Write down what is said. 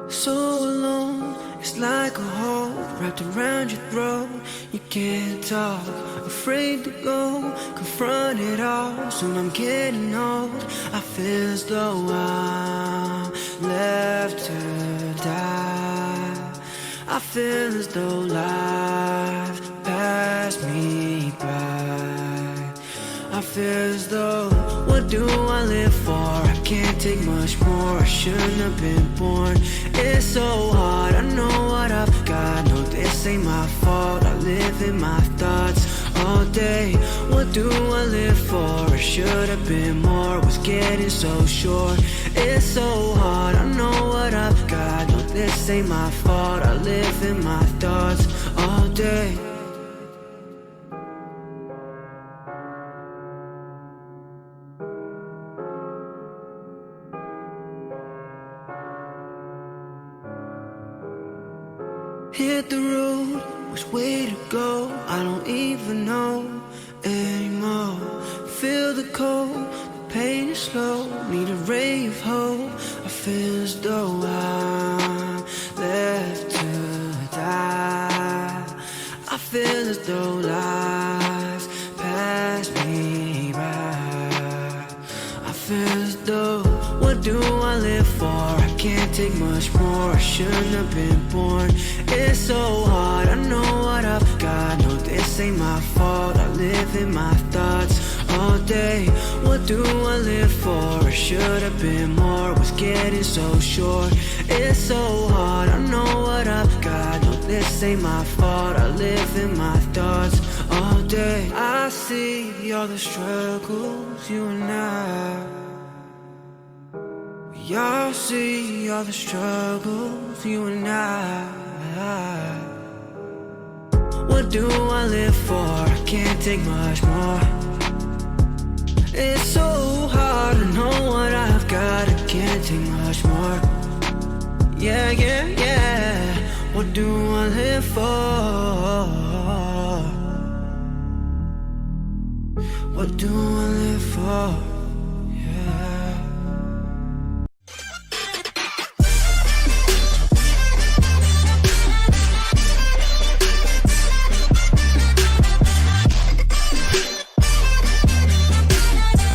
So alone, it's like a hole wrapped around your throat. You can't talk, afraid to go, confront it all. Soon I'm getting old, I feel as though I'm left to die. I feel as though life passed me by. I feel as though, what do I live for? I can't take much more, I shouldn't have been born. It's so hard, I know what I've got. No, this ain't my fault, I live in my thoughts all day. What do I live for? It should have been more, was getting so short. It's so hard, I know what I've got. No, this ain't my fault, I live in my thoughts all day. Hit the road, which way to go? I don't even know anymore. Feel the cold, the pain is slow. Need a ray of hope. I feel as though I'm left to die. I feel as though life passed me by. I feel as though, what do I live for? I can't take much more, I shouldn't have been born. It's so hard, I know what I've got. No, this ain't my fault, I live in my thoughts all day. What do I live for? It should have been more, was getting so short. It's so hard, I know what I've got. No, this ain't my fault, I live in my thoughts all day. I see all the struggles you and we all see all the struggles you and What do I live for? I can't take much more. It's so hard, I know what I've got. I can't take much more. Yeah, yeah, yeah. What do I live for? What do I live for?